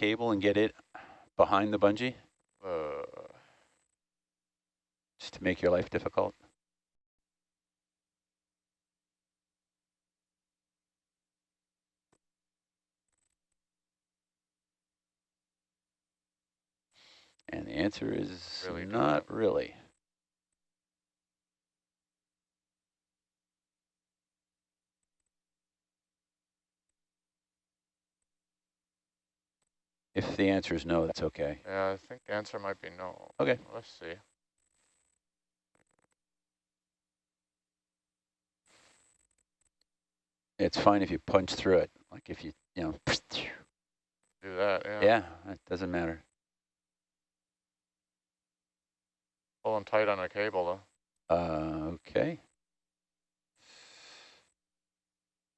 cable and get it behind the bungee? Just to make your life difficult? And the answer is Really not really. If the answer is no, that's okay. Yeah, I think the answer might be no. Okay. Let's see. It's fine if you punch through it. Like if you know. Do that, yeah. Yeah, it doesn't matter. Pulling tight on a cable, though. Okay.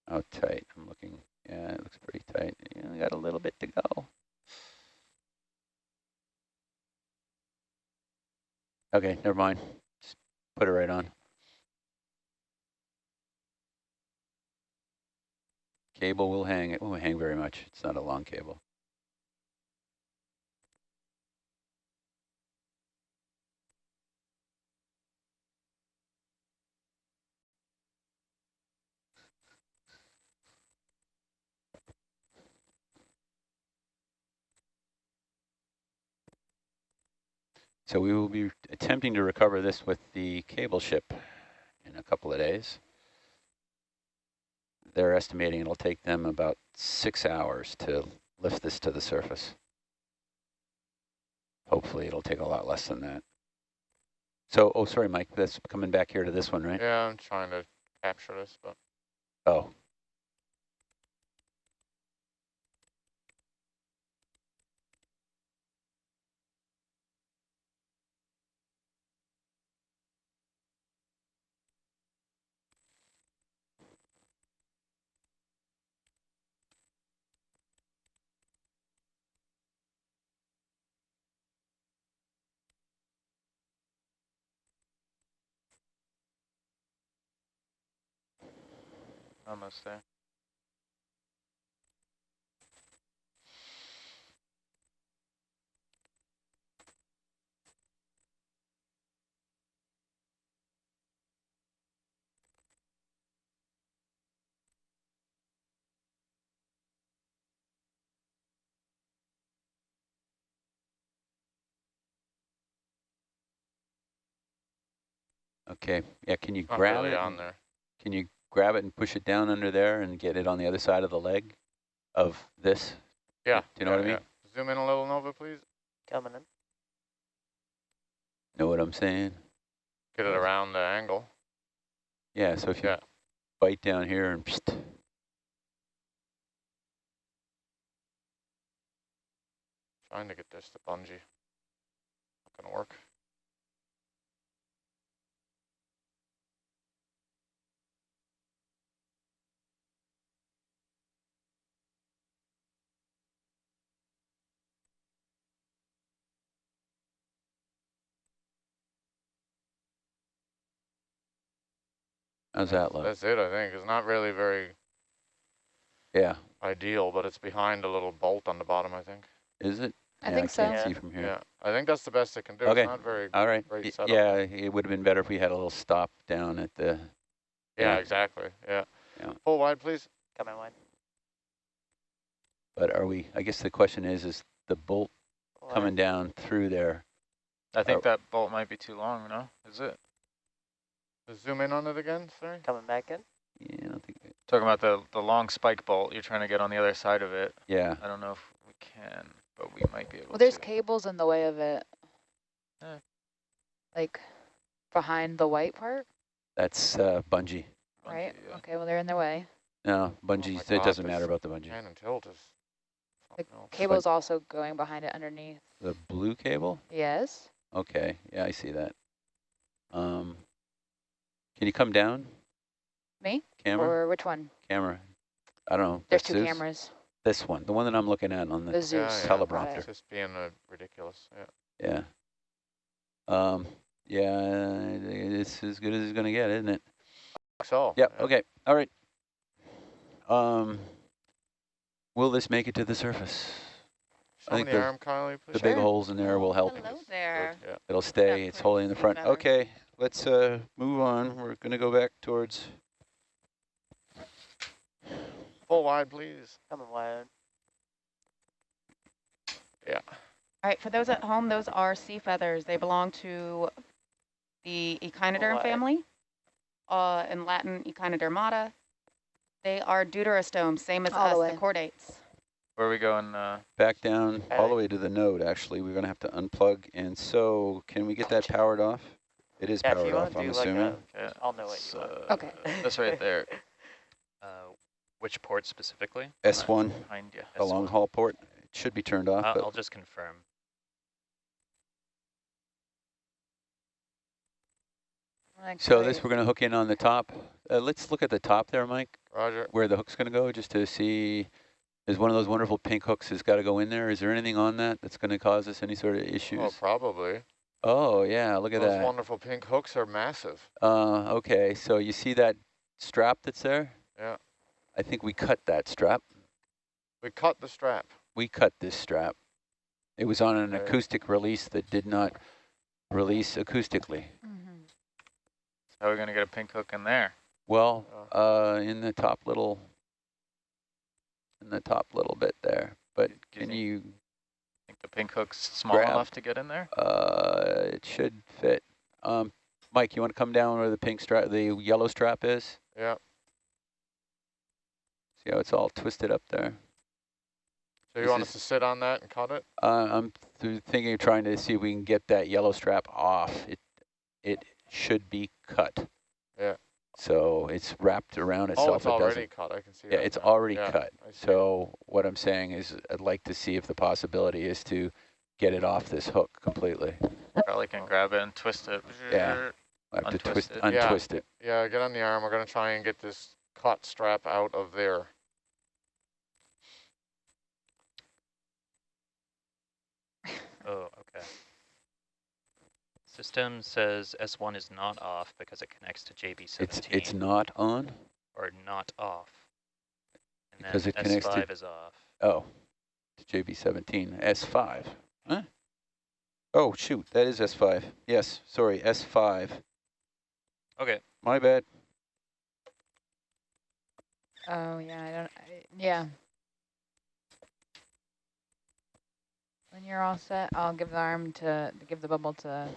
How tight? I'm looking. Yeah, it looks pretty tight. You know, got a little bit to go. Okay, never mind. Just put it right on. Cable will hang. It won't hang very much. It's not a long cable. So we will be attempting to recover this with the cable ship in a couple of days. They're estimating it'll take them about 6 hours to lift this to the surface. Hopefully it'll take a lot less than that. So, oh, sorry, Mike, that's coming back here to this one, right? Yeah, I'm trying to capture this, but. Oh. Almost there. Okay, yeah, can you Not grab really it? on there. Can you grab it and push it down under there and get it on the other side of the leg of this? Yeah. Do you know what I mean? Yeah. Zoom in a little, Nova, please. Coming in. Know what I'm saying? Get it around the angle. Yeah, so if you bite down here and psst. Trying to get this to bungee. Not gonna work. How's that look? That's it, I think. It's not really very ideal, but it's behind a little bolt on the bottom, I think. Is it? I think so. I can't see from here. Yeah, I think that's the best it can do. Okay. It's not very All right. great setup. Yeah, it would have been better if we had a little stop down at the... Yeah, exactly. Yeah. Pull wide, please. Coming wide. But are we, I guess the question is the bolt coming down through there? I think that bolt might be too long, no? Is it? Zoom in on it again, sorry. Coming back in. Yeah, I don't think... Talking about the long spike bolt you're trying to get on the other side of it. Yeah. I don't know if we can, but we might be able to. Well, there's cables in the way of it. Yeah. Like behind the white part? That's bungee. Right? Yeah. Okay, well, they're in their way. No, bungee, it doesn't matter about the bungee. Pan and tilt is The cable's also going behind it underneath. The blue cable? Yes. Okay, yeah, I see that. Can you come down? Me? Camera? Or which one? Camera. I don't know. There's two cameras. This one, the one that I'm looking at on the Zeus teleprompter. It's just being ridiculous. Yeah. Yeah, it's as good as it's going to get, isn't it? So. Yep, okay, all right. Will this make it to the surface? Show me the arm, Kylie, please. the big holes in there will help. Hello there. Good, yeah. It'll stay. Yeah, It's pretty holding in the front. feather. Okay, let's move on. We're going to go back towards. Full wide, please. Coming wide. Yeah. All right, for those at home, those are sea feathers. They belong to the Echinoderm family, in Latin, Echinodermata. They are deuterostomes, same as us, the chordates. Where are we going? Back down all the way to the node, actually. We're going to have to unplug. And so can we get that powered off? It is powered off, I'm assuming. Okay. I'll know what you want. Okay. That's right there. Which port specifically? S1, Behind you. the long haul port. It should be turned off. I'll just confirm. So this, we're going to hook in on the top. Let's look at the top there, Mike, Roger. where the hook's going to go, just to see. Is one of those wonderful pink hooks has got to go in there? Is there anything on that that's going to cause us any sort of issues? Oh, probably. Oh, yeah, look at Those that. wonderful pink hooks are massive. Okay, so you see that strap that's there? Yeah. I think we cut that strap. We cut the strap. We cut this strap. It was on an Okay. acoustic release that did not release acoustically. How are we going to get a pink hook in there? Well, in the top little bit there. But Do you can think- you? Think the pink hook's small Grab. enough to get in there? It should fit. Mike, you want to come down where the pink strap, the yellow strap is? Yeah. See how it's all twisted up there? So you This want is- us to sit on that and cut it? I'm thinking of trying to see if we can get that yellow strap off. It should be cut. Yeah. So it's wrapped around itself. Oh, it's it already doesn't. cut. I can see Yeah, that it's now. already Yeah, cut. I see it. So what I'm saying is I'd like to see if the possibility is to get it off this hook completely. Probably can grab it and twist it. Yeah. I have to Untwist it. untwist it. Yeah, get on the arm. We're going to try and get this cut strap out of there. Oh, okay. System says S1 is not off because it connects to JB17. It's not on? Or not off. And Because then it connects to- S5 is off. Oh, to JB17, S5. Huh? Oh, shoot, that is S5. Yes, sorry, S5. Okay. My bad. Oh, yeah, yeah. When you're all set, I'll give the arm give the bubble to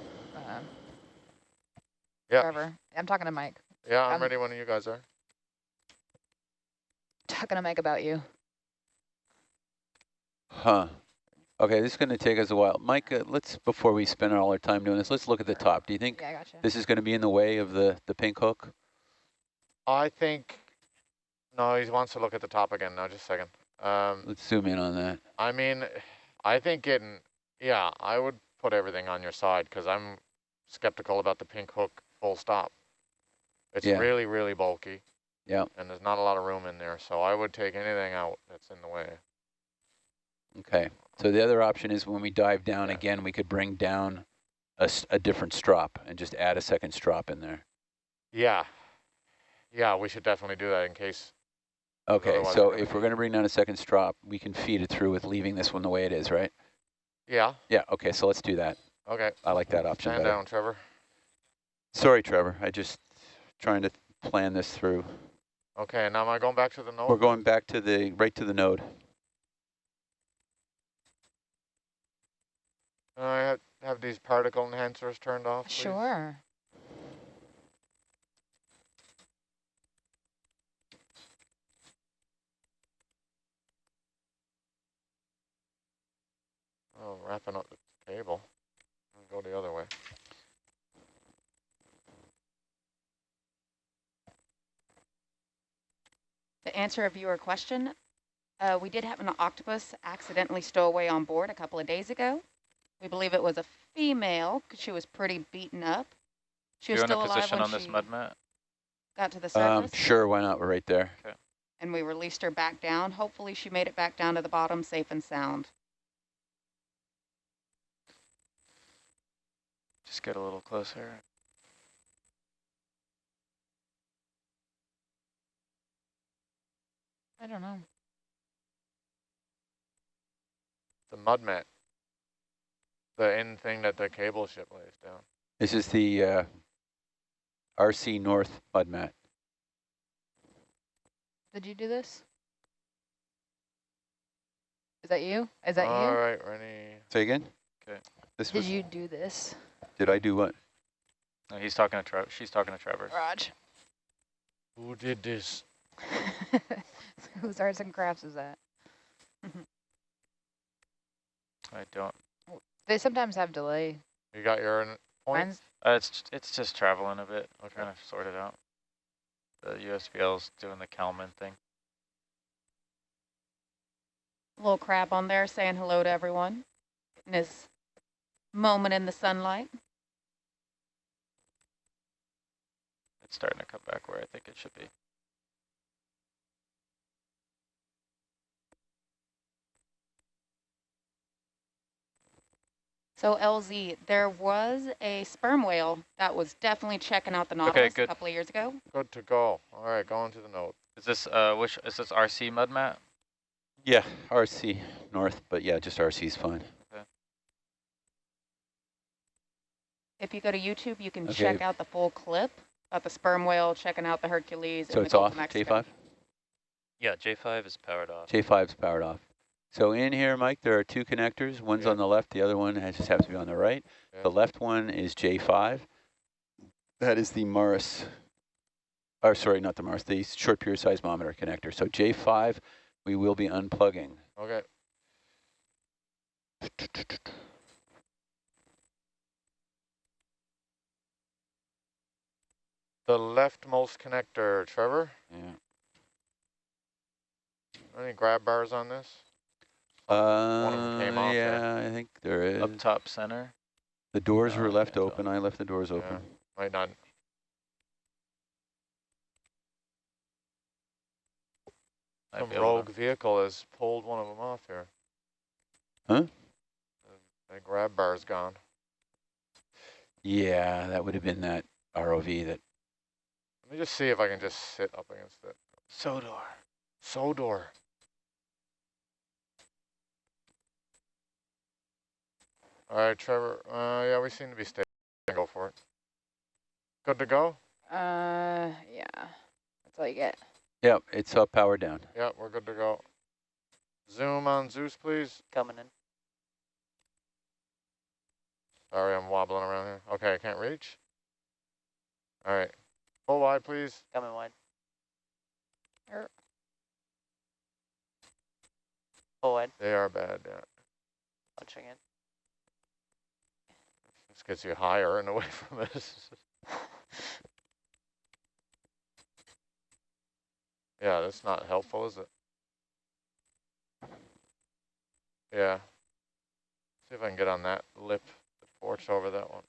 Yeah. Trevor. I'm talking to Mike. Yeah, I'm ready when you guys are. Talking to Mike about you. Huh. Okay, this is going to take us a while. Mike, let's, before we spend all our time doing this, let's look at the top. Do you think Yeah, I gotcha. this is going to be in the way of the pink hook? I think, no, he wants to look at the top again now, just a second. Let's zoom in on that. I mean, I think yeah, I would put everything on your side because I'm skeptical about the pink hook full stop. It's Yeah. really, really bulky. Yeah. And there's not a lot of room in there, so I would take anything out that's in the way. Okay. So the other option is when we dive down Yeah. again, we could bring down a different strop and just add a second strop in there. Yeah. Yeah, we should definitely do that in case. Okay, Otherwise so we're gonna if we're going to bring down a second strop, we can feed it through with leaving this one the way it is, right? Yeah. Yeah, okay, so let's do that. Okay. I like that option Stand better. down, Trevor. Sorry, Trevor. I just trying to plan this through. Okay, now am I going back to the node? We're going back to right to the node. I have these particle enhancers turned off, please? Sure. Oh, wrapping up the cable. I'll go the other way. To answer a viewer question, we did have an octopus accidentally stow away on board a couple of days ago. We believe it was a female because she was pretty beaten up. She was You in still a alive position when on this she mud mat? got to the surface. Sure, why not? We're right there. Okay. And we released her back down. Hopefully she made it back down to the bottom safe and sound. Just get a little closer. I don't know. The mud mat. The end thing that the cable ship lays down. This is the RC North mud mat. Did you do this? Is that you? Is that All you? right, Rennie. Say again? Okay. This Did was, you do this? did I do what? No, he's talking to Trevor. She's talking to Trevor. Raj. Who did this? Whose arts and crafts is that? I don't. They sometimes have delay. You got your points? Mine's It's just traveling a bit. Okay. Trying to sort it out. The USBL's doing the Kalman thing. Little crab on there saying hello to everyone in his moment in the sunlight. It's starting to come back where I think it should be. So LZ, there was a sperm whale that was definitely checking out the Nautilus a good. couple of years ago. Good to go. All right, going to the node. Is this which is this RC mud mat? Yeah, RC North, but yeah, just RC is fine. If you go to YouTube, you can Okay. check out the full clip of the sperm whale checking out the Hercules. So in it's the Gulf off, of Mexico. J5? Yeah, J5 is powered off. J5's powered off. So in here, Mike, there are two connectors. One's Yeah. on the left, the other one just happens to be on the right. Yeah. The left one is J5. That is the Morris, or sorry, not the Morris, the short period seismometer connector. So J5, we will be unplugging. Okay. The leftmost connector, Trevor. Yeah. Any grab bars on this? One of them came off there. Yeah, I think there is. Up top center. The doors No, were I left can't tell. open. I left the doors open. Might not. Might Some be able rogue to- vehicle has pulled one of them off here. Huh? That grab bar's gone. Yeah, that would have been that ROV that. Let me just see if I can just sit up against it. Sodor. Sodor. All right, Trevor. Yeah, we seem to be stable. Go for it. Good to go? yeah. That's all you get. Yeah, it's up, powered down. Yeah, we're good to go. Zoom on Zeus, please. Coming in. Sorry, I'm wobbling around here. Okay, I can't reach. All right. Full wide, please. Coming wide. Full wide. They are bad, yeah. Punching in. This gets you higher and away from us. Yeah, that's not helpful, is it? Yeah. See if I can get on that lip, the porch over that one.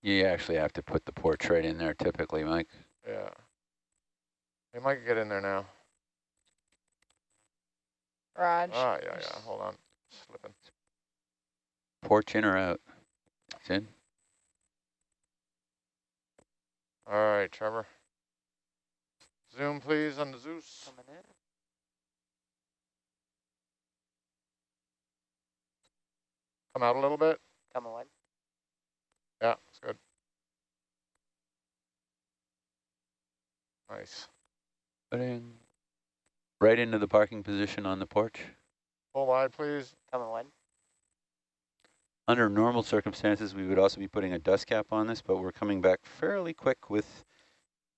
You actually have to put the porch right in there typically, Mike. Yeah. Hey, Mike, get in there now. Raj. Ah, yeah. Hold on. Slipping. Porch in or out? It's in. All right, Trevor. Zoom, please, on the Zeus. Coming in. Come out a little bit. Coming wide. Yeah, it's good. Nice. Putting right into the parking position on the porch. Full wide, please. Coming wide. Under normal circumstances, we would also be putting a dust cap on this, but we're coming back fairly quick with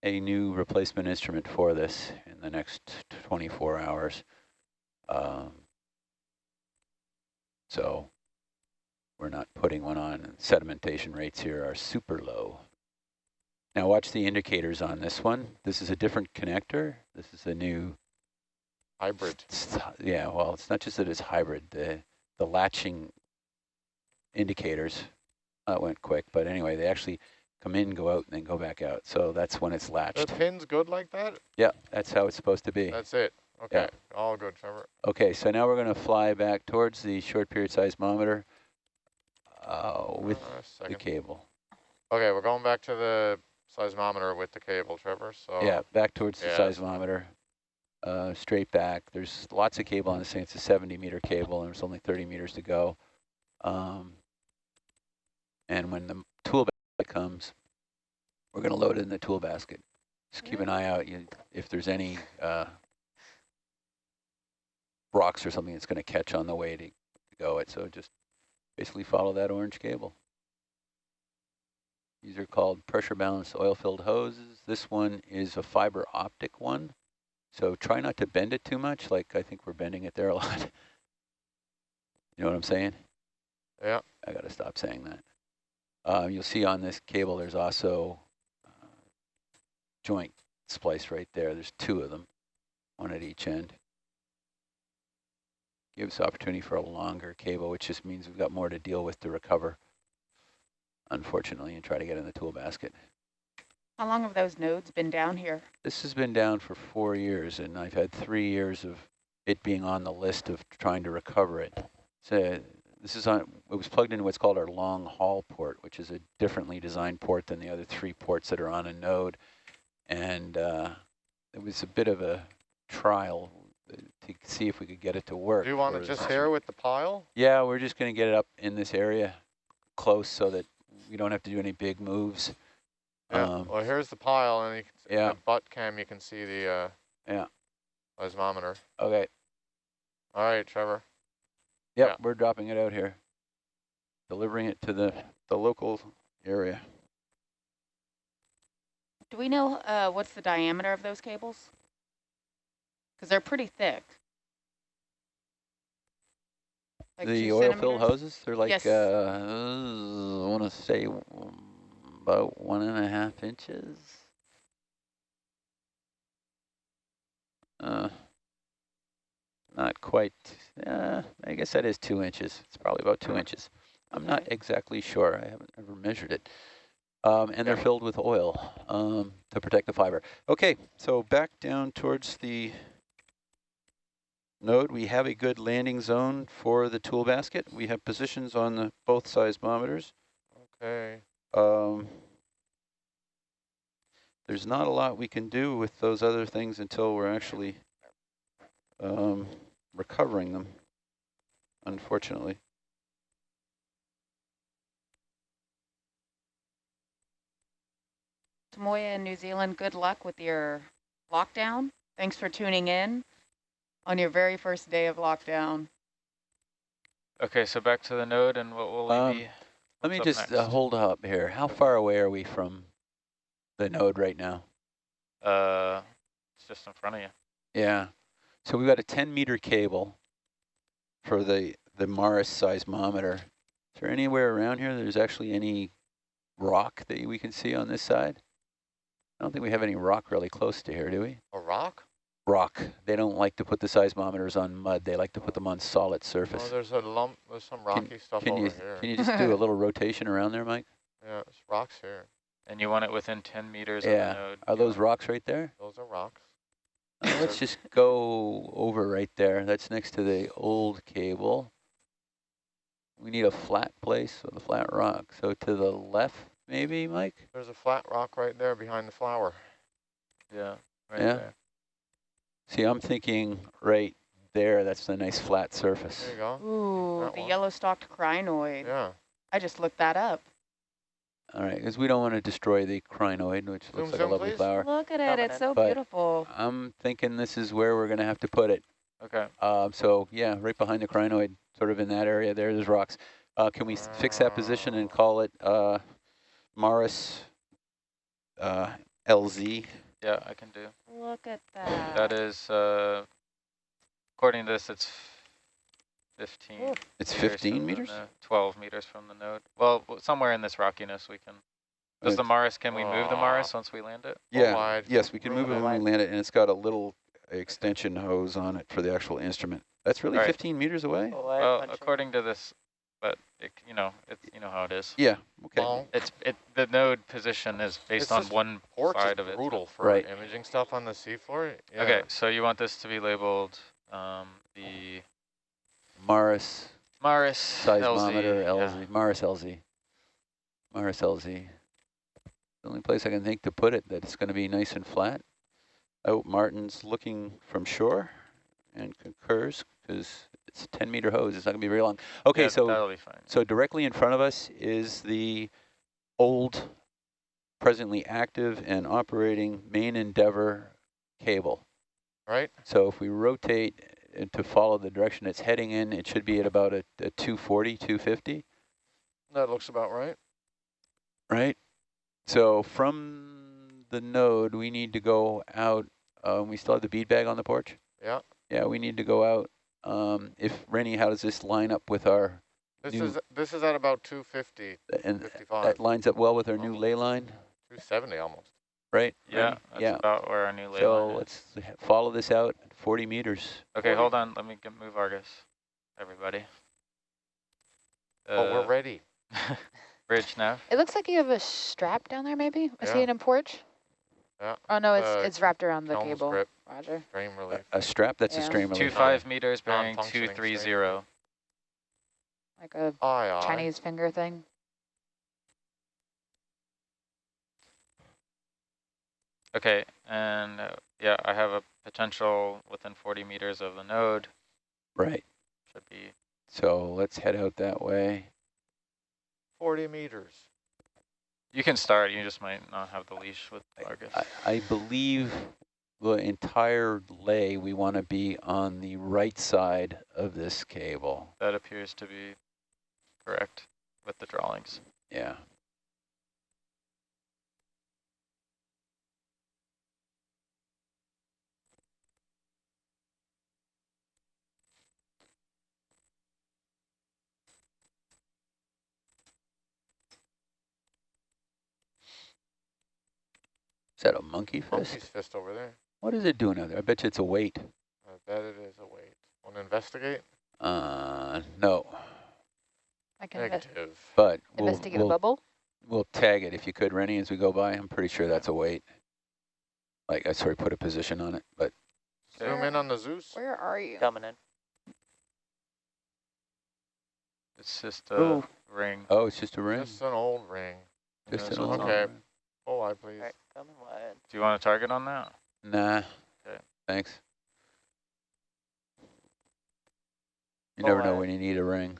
a new replacement instrument for this in the next 24 hours. So we're not putting one on, and sedimentation rates here are super low. Now watch the indicators on this one. This is a different connector. This is a new Hybrid. yeah, well, it's not just that it's hybrid. The latching indicators, that went quick, but anyway, they actually come in, go out, and then go back out. So that's when it's The latched. pin's good like that? Yeah, that's how it's supposed to be. That's it. Okay. All good, Trevor. Okay, so now we're going to fly back towards the short period seismometer with the Second. cable. Okay, we're going back to the seismometer with the cable, Trevor. So Yeah, back towards the Yeah, that's fine. seismometer. straight back. There's lots of cable on this thing. It's a 70-meter cable, and there's only 30 meters to go. And when the tool basket comes, we're going to load it in the tool basket. Just keep an eye out if there's any rocks or something that's going to catch on the way to go it. So just basically follow that orange cable. These are called pressure balanced oil-filled hoses. This one is a fiber optic one. So try not to bend it too much. Like I think we're bending it there a lot. You know what I'm saying? Yeah. I got to stop saying that. You'll see on this cable, there's also joint splice right there. There's two of them, one at each end. Gives opportunity for a longer cable, which just means we've got more to deal with to recover, unfortunately, and try to get in the tool basket. How long have those nodes been down here? This has been down for 4 years, and I've had 3 years of it being on the list of trying to recover it. So this is on, it was plugged into what's called our long haul port, which is a differently designed port than the other 3 ports that are on a node. And it was a bit of a trial to see if we could get it to work. Do you want it just here with the pile? Yeah, we're just going to get it up in this area close so that we don't have to do any big moves. Yeah. Well, here's the pile, and you can see the butt cam. You can see the seismometer. Okay. All right, Trevor. Yep, Yeah. we're dropping it out here, delivering it to the local area. Do we know what's the diameter of those cables? Because they're pretty thick. Like The 2 oil-filled centimeters? hoses, they're like, Yes. I want to say about 1.5 inches. Not quite, I guess that is 2 inches. It's probably about 2 inches. I'm not exactly sure. I haven't ever measured it. And they're filled with oil to protect the fiber. Okay, so back down towards the node. We have a good landing zone for the tool basket. We have positions on the both seismometers. Okay. There's not a lot we can do with those other things until we're actually recovering them, unfortunately. Tamoya in New Zealand, good luck with your lockdown. Thanks for tuning in on your very first day of lockdown. Okay, so back to the node, and what will we be? Let me What's just up next? hold up here. How far away are we from the node right now? It's just in front of you. Yeah. So we've got a 10-meter cable for the Mars seismometer. Is there anywhere around here there's actually any rock that we can see on this side? I don't think we have any rock really close to here, do we? A rock? Rock. They don't like to put the seismometers on mud. They like to put them on solid surface. Oh, there's a lump. There's some rocky stuff over here. Can you just do a little rotation around there, Mike? Yeah, there's rocks here. And you want it within 10 meters of the node. Are those rocks right there? Those are rocks. Let's just go over right there. That's next to the old cable. We need a flat place with a flat rock. So to the left, maybe, Mike? There's a flat rock right there behind the flower. Yeah, right Yeah. there. See, I'm thinking right there. That's a nice flat surface. There you go. Ooh, That the one. yellow-stalked crinoid. Yeah. I just looked that up. All right, because we don't want to destroy the crinoid, which looks like a zoom, lovely please. flower. Look at it, it's so But beautiful. I'm thinking this is where we're going to have to put it. Okay. So yeah, right behind the crinoid, sort of in that area there, there's rocks. Can we fix that position and call it Mars LZ? Yeah, I can do. Look at that. That is, according to this, it's 15. Ooh. It's meters 15 from meters? 12 meters from the node. Well, somewhere in this rockiness we can. Does the Mars, can we move the Mars once we land it? Yeah, wide. yes, we can move it Really when we land it, and it's got a little extension hose on it for the actual instrument. That's really All right. 15 meters away? Well, according to this, but it, you know how it is. Yeah, okay. Well, The node position is based It's on just one porch side is of it. brutal for Right. imaging stuff on the seafloor. Yeah. Okay, so you want this to be labeled the Mars Mars seismometer LZ. LZ. Mars LZ. Mars LZ. The only place I can think to put it that it's going to be nice and flat. Oh, Martin's looking from shore and concurs because it's a 10-meter hose. It's not going to be very long. Okay, Yeah, so that'll be fine. so directly in front of us is the old, presently active and operating main Endeavour cable. Right? So if we rotate to follow the direction it's heading in, it should be at about a 240, 250, That looks about right. right? So from the node, we need to go out. We still have the bead bag on the porch? Yeah. Yeah, we need to go out. If Rennie, how does this line up with our This is at about 250, and 55, that lines up well with our new Almost. ley line, 270 almost. right? Yeah, Rennie? that's Yeah. about where our new ley So line is. let's follow this out at 40 meters. Okay, hold on. Let me move Argus, everybody. Oh, we're ready. Bridge nav. It looks like you have a strap down there, maybe? I see Yeah. it in porch. Yeah. Oh, no, it's wrapped around the Helm's cable. grip, Roger. stream relief. A strap, that's a Yeah. stream relief. 25 meters bearing Non-functioning 230. Like a Aye, aye. Chinese finger thing. Okay, and yeah, I have a potential within 40 meters of the node. Right. Should be. So let's head out that way. 40 meters. You can start. You just might not have the leash with Argus. I believe the entire lay, we want to be on the right side of this cable. That appears to be correct with the drawings. Yeah. Is that a monkey fist? Monkey's fist over there. What is it doing out there? I bet you it's a weight. I bet it is a weight. Want to investigate? No, I can Negative. but investigate a bubble. we'll tag it if you could, Rennie, as we go by. I'm pretty sure that's a weight. Like, I sort of put a position on it, but Zoom in on the Zeus. Where are you? Coming in. It's just a Ooh. ring. oh, it's just a ring. Just an old ring. Just Yes, an old okay. ring. Oh, I please. All right, coming wide. Do you want a target on that? Nah. Okay. Thanks. You Oh, never know I- when you need a ring.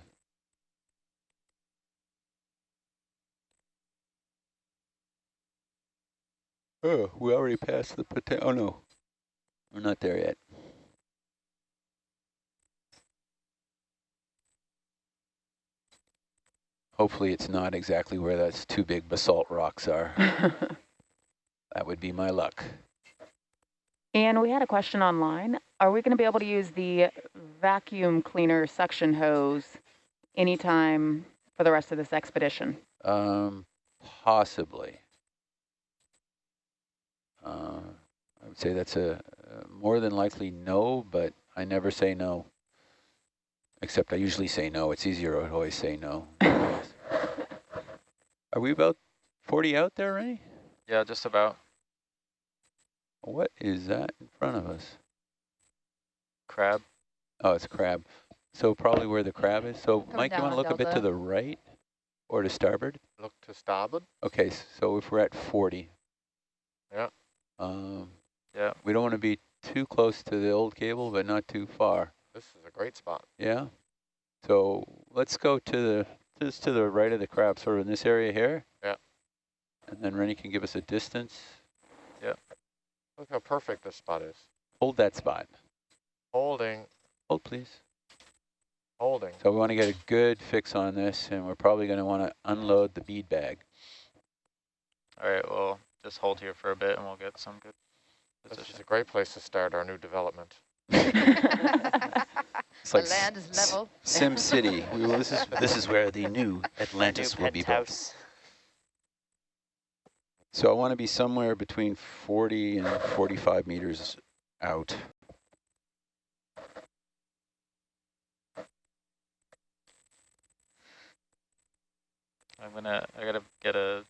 Oh, we already passed the potential. Oh no, we're not there yet. Hopefully it's not exactly where those two big basalt rocks are. That would be my luck. And we had a question online. Are we going to be able to use the vacuum cleaner suction hose anytime for the rest of this expedition? Possibly. I would say that's a more than likely no, but I never say no. Except I usually say no. It's easier to always say no. Are we about 40 out there, Rennie? Yeah, just about. What is that in front of us? Crab. Oh, it's a crab. So probably where the crab is. So Coming Mike, you down want to on look a bit to Delta. the right or to starboard? Look to starboard. Okay, so if we're at 40. Yeah. Yeah. We don't want to be too close to the old cable, but not too far. This is a great spot. Yeah. So let's go to the just to the right of the crab, sort of in this area here. Yeah. And then Rennie can give us a distance. Look how perfect this spot is. Hold that spot. Holding, Hold, please. holding. So we want to get a good fix on this, and we're probably going to want to unload the bead bag. All right, well, just hold here for a bit and we'll get some good This position. is a great place to start our new development. It's The like land is level. Sim City. This is where the new Atlantis New will be built. penthouse. So I want to be somewhere between 40 and 45 meters out. I gotta get a,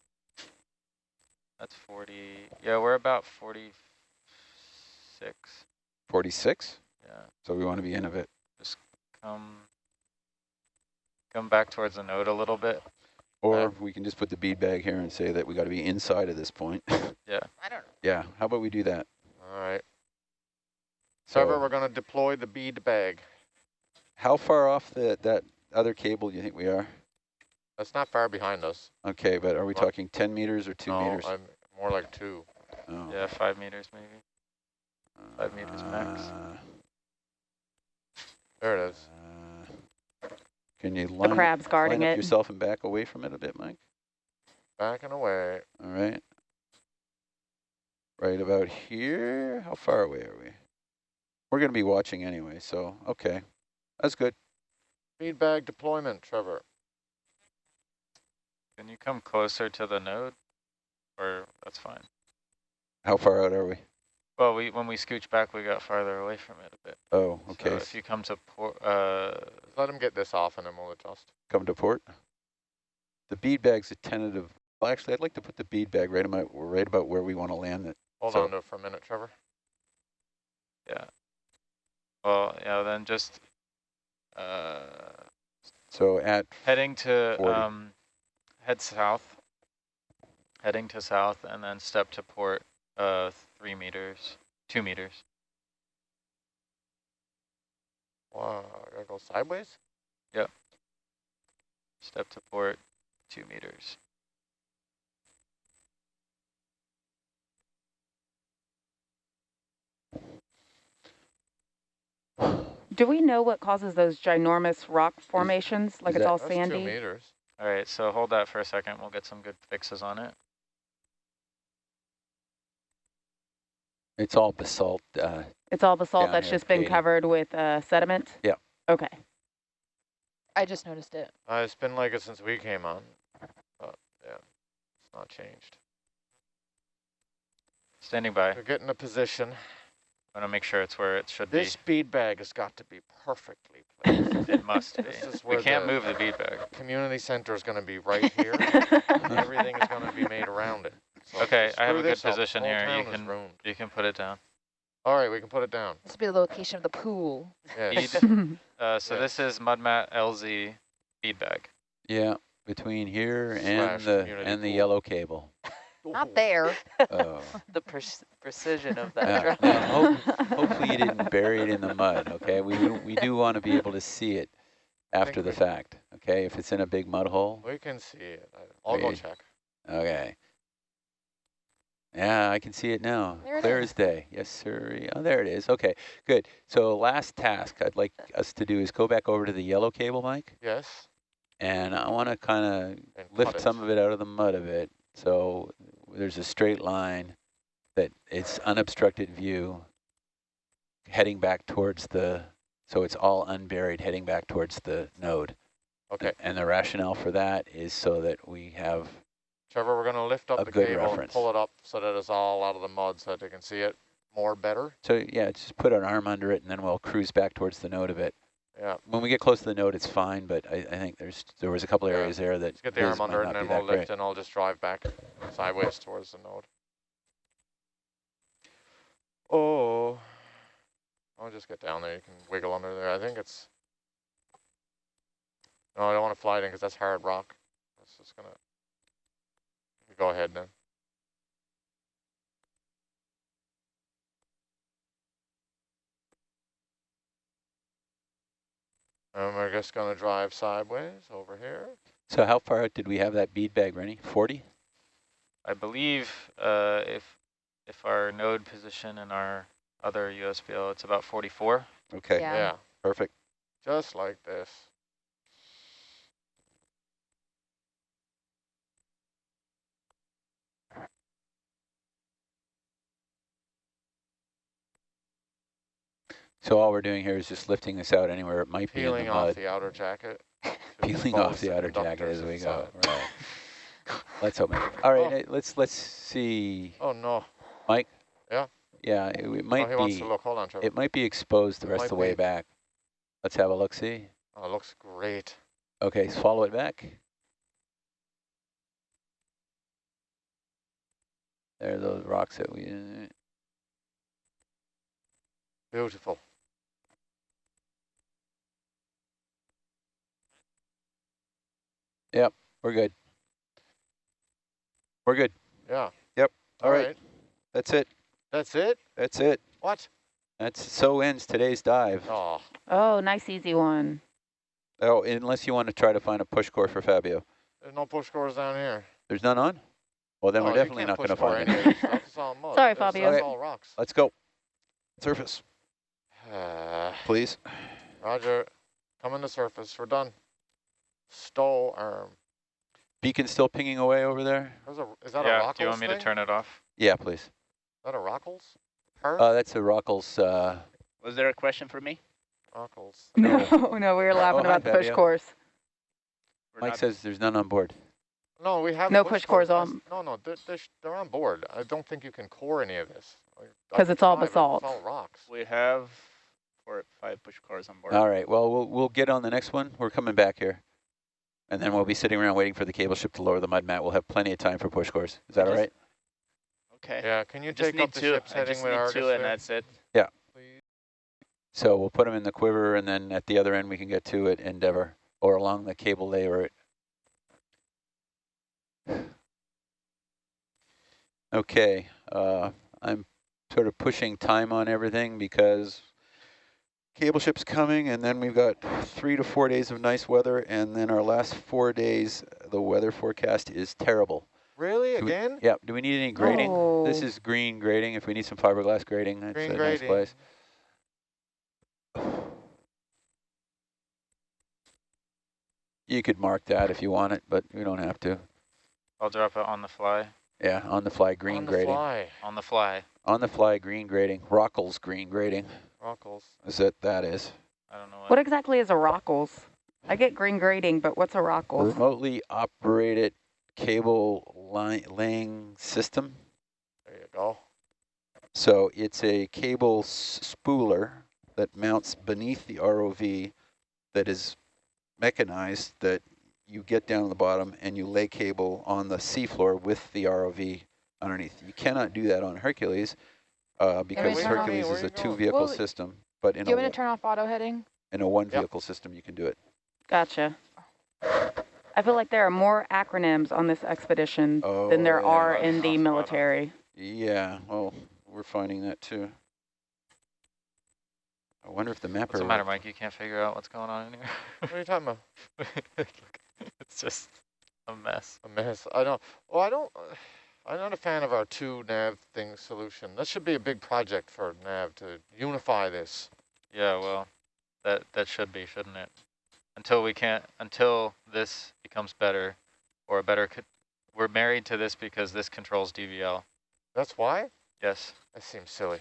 that's 40. Yeah, we're about 46. 46? Yeah, So we want to be in of it. come back towards the node a little bit. Or we can just put the bead bag here and say that we got to be inside of this point. Yeah. I don't know. Yeah, how about we do that? All right. So Trevor, we're going to deploy the bead bag. how far off that other cable do you think we are? That's not far behind us. Okay, but are we What? talking 10 meters or 2 No, meters? I'm more like 2. Oh. Yeah, 5 meters maybe. 5 meters max. There it is. Can you The line, crab's guarding line up it. yourself and back away from it a bit, Mike? Backing away. All right. Right about here. How far away are we? We're going to be watching anyway, so okay. That's good. Bead bag deployment, Trevor. Can you come closer to the node? Or that's fine. How far out are we? Well, when we scooch back, we got farther away from it a bit. Oh, okay. So if you come to port, Let him get this off and then we'll adjust. Come to port. The bead bag's a tentative. Well, actually, I'd like to put the bead bag right about where we want to land it. Hold on to it for a minute, Trevor. yeah. Well, yeah, then just So at heading to 40. head south. Heading to south and then step to port 3 meters, 2 meters. Wow, I gotta go sideways? Yep. Step to port 2 meters. Do we know what causes those ginormous rock formations? Like it's that- all That's 2 sandy? meters. All right, so hold that for a second. We'll get some good fixes on it. It's all basalt. It's all basalt Down that's here, just been Katie. covered with sediment? Yeah. Okay. I just noticed it. It's been like it since we came on. But yeah, it's not changed. Standing by. We're getting a position. I want to make sure it's where it should This bead bag has got to be perfectly placed. be. It must be. This is We where can't the move the bead bag. community center is going to be right here. And everything is going to be made around it. So if Okay, you I have screw a good this up, position the whole here. town is ruined. You can put it down. All right, we can put it down. This will be the location of the pool. Yes. So Yes. this is mudmat LZ bead bag. Yeah, between here Slash and community the pool. yellow cable. Not there. Oh. The precision of Yeah, that yeah, drop. hopefully you didn't bury it in the mud, okay? We do want to be able to see it after the fact, okay? If it's in a big mud hole, We can see it. I'll go Wait. check. okay. Yeah, I can see it now. There it Clear is. as day. Yes, sir. Oh, there it is. Okay, good. So last task I'd like us to do is go back over to the yellow cable, Mike, Yes. and I want to kind of And lift cut some of it out of the mud a bit. So there's a straight line that it's unobstructed view heading back towards so it's all unburied heading back towards the node. Okay. And the rationale for that is so that we have, Trevor, we're going to lift up A the good cable and reference. pull it up so that it's all out of the mud so that they can see it more better. so yeah, just put an arm under it and then we'll cruise back towards the node a bit. Yeah. When we get close to the node, it's fine, but I think there was a couple Yeah. areas there that Let's get the his arm under might it and not then be we'll that great. lift and I'll just drive back sideways towards the node. Oh. I'll just get down there. You can wiggle under there. I think it's... No, I don't want to fly it in because that's hard rock. It's just going to... Go ahead then. And we're just going to drive sideways over here. So how far out did we have that bead bag, Rennie? 40? I believe if our node position and our other USBL, it's about 44. Okay, Yeah. Yeah, perfect. just like this. So all we're doing here is just lifting this out anywhere it might be in Peeling the off mud. the outer jacket. to Peeling off expose the outer jacket conductors as we inside. go. Right. Let's hope. All right, Oh. hey, let's see, Oh no. Mike. Yeah? Yeah, it Oh, might he wants be. to look. Hold on, Trevor. It might be exposed the rest Might of the way be. back. Let's have a look. See. Oh, it looks great. Okay, so follow it back. There are those rocks that we. Beautiful. Yep, we're good. We're good. Yeah. Yep. All right. That's it. That's it? That's it. What? So ends today's dive. Oh, Oh, nice easy one. Oh, unless you want to try to find a push core for Fabio. there's no push cores down here. There's none on? Well, then Oh, we're you definitely can't not push going to core find any it. of this stuff. It's all mud. Sorry, That's Fabio. all rocks. Let's go. Surface, please. Roger. Coming to surface. We're done. Stow arm. Beacon still pinging away over there? Is that a Yeah, Rockles do you want me thing? to turn it off? Yeah, please. Is that a Rockles? Her? That's a Rockles. Was there a question for me? Rockles. No, no, we were laughing hi, about the push Fabio. course. We're Mike not- says there's none on board. No, we have No push cores on. No, they're on board. I don't think you can core any of this. 'Cause it's all It's basalt. all rocks. We have 4 or 5 push cores on board. All right, well, we'll get on the next one. We're coming back here. And then we'll be sitting around waiting for the cable ship to lower the mud mat. We'll have plenty of time for push cores. Is that all right? Okay. Yeah, can you Just take up need the 2. ship's I heading just with need Argus 2 and there, that's it. please? So we'll put them in the quiver, and then at the other end we can get to it, Endeavor, or along the cable lay route. Okay, I'm sort of pushing time on everything because cable ship's coming, and then we've got 3 to 4 days of nice weather, and then our last 4 days, the weather forecast is terrible. Really? Do we- Again? Yeah, do we need any grading? This Oh. is green grading. If we need some fiberglass grading, that's Green a grading. nice place. You could mark that if you want it, but we don't have to. I'll drop it on the fly. Yeah, on the fly green On the grading. fly. On the fly. On the fly green grading. Rockles green grading. Rockles. Is that is. I don't know What exactly is a Rockles? I get green grading, but what's a Rockles? Remotely operated cable laying system. There you go. So it's a cable spooler that mounts beneath the ROV that is mechanized, that you get down to the bottom and you lay cable on the seafloor with the ROV underneath. You cannot do that on Hercules because turn off- Hercules Where is you a going? 2-vehicle Well, system, but Do you want me to turn off auto heading? in a 1-vehicle system you can do it. Gotcha. I feel like there are more acronyms on this expedition than there yeah. are in the military. Yeah, well, we're finding that too. I wonder if the mapper... What's the matter, Mike? You can't figure out what's going on in here? What are you talking about? It's just a mess. A mess. I don't. Well, I'm not a fan of our 2 nav thing solution. That should be a big project for nav to unify this. Yeah, well, that should be, shouldn't it? Until this becomes better, or a better, we're married to this because this controls DVL. That's why? Yes. That seems silly.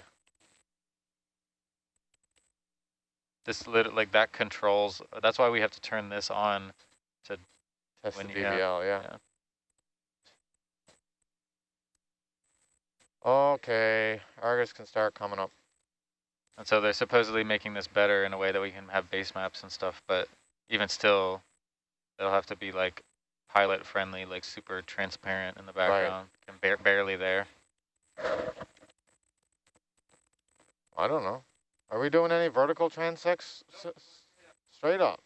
This like that controls, that's why we have to turn this on to Test when the you have- DVL, yeah. Okay, Argus can start coming up. And so they're supposedly making this better in a way that we can have base maps and stuff, but even still, they'll have to be like pilot friendly, like super transparent in the background, and barely there. I don't know. Are we doing any vertical transects? Straight up.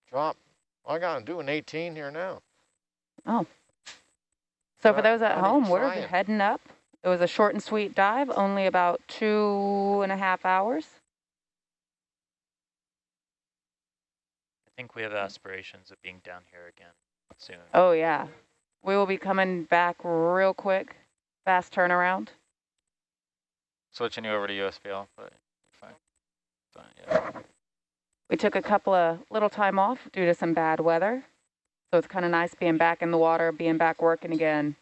Drop. I got to do an 18 here now. Oh. So for those at Not even home, we're trying. heading up. It was a short and sweet dive, only about 2.5 hours. I think we have aspirations of being down here again soon. Oh, yeah. We will be coming back real quick. Fast turnaround. Switching you over to USBL, but fine. Fine, yeah. We took a couple of little time off due to some bad weather. So it's kind of nice being back in the water, being back working again.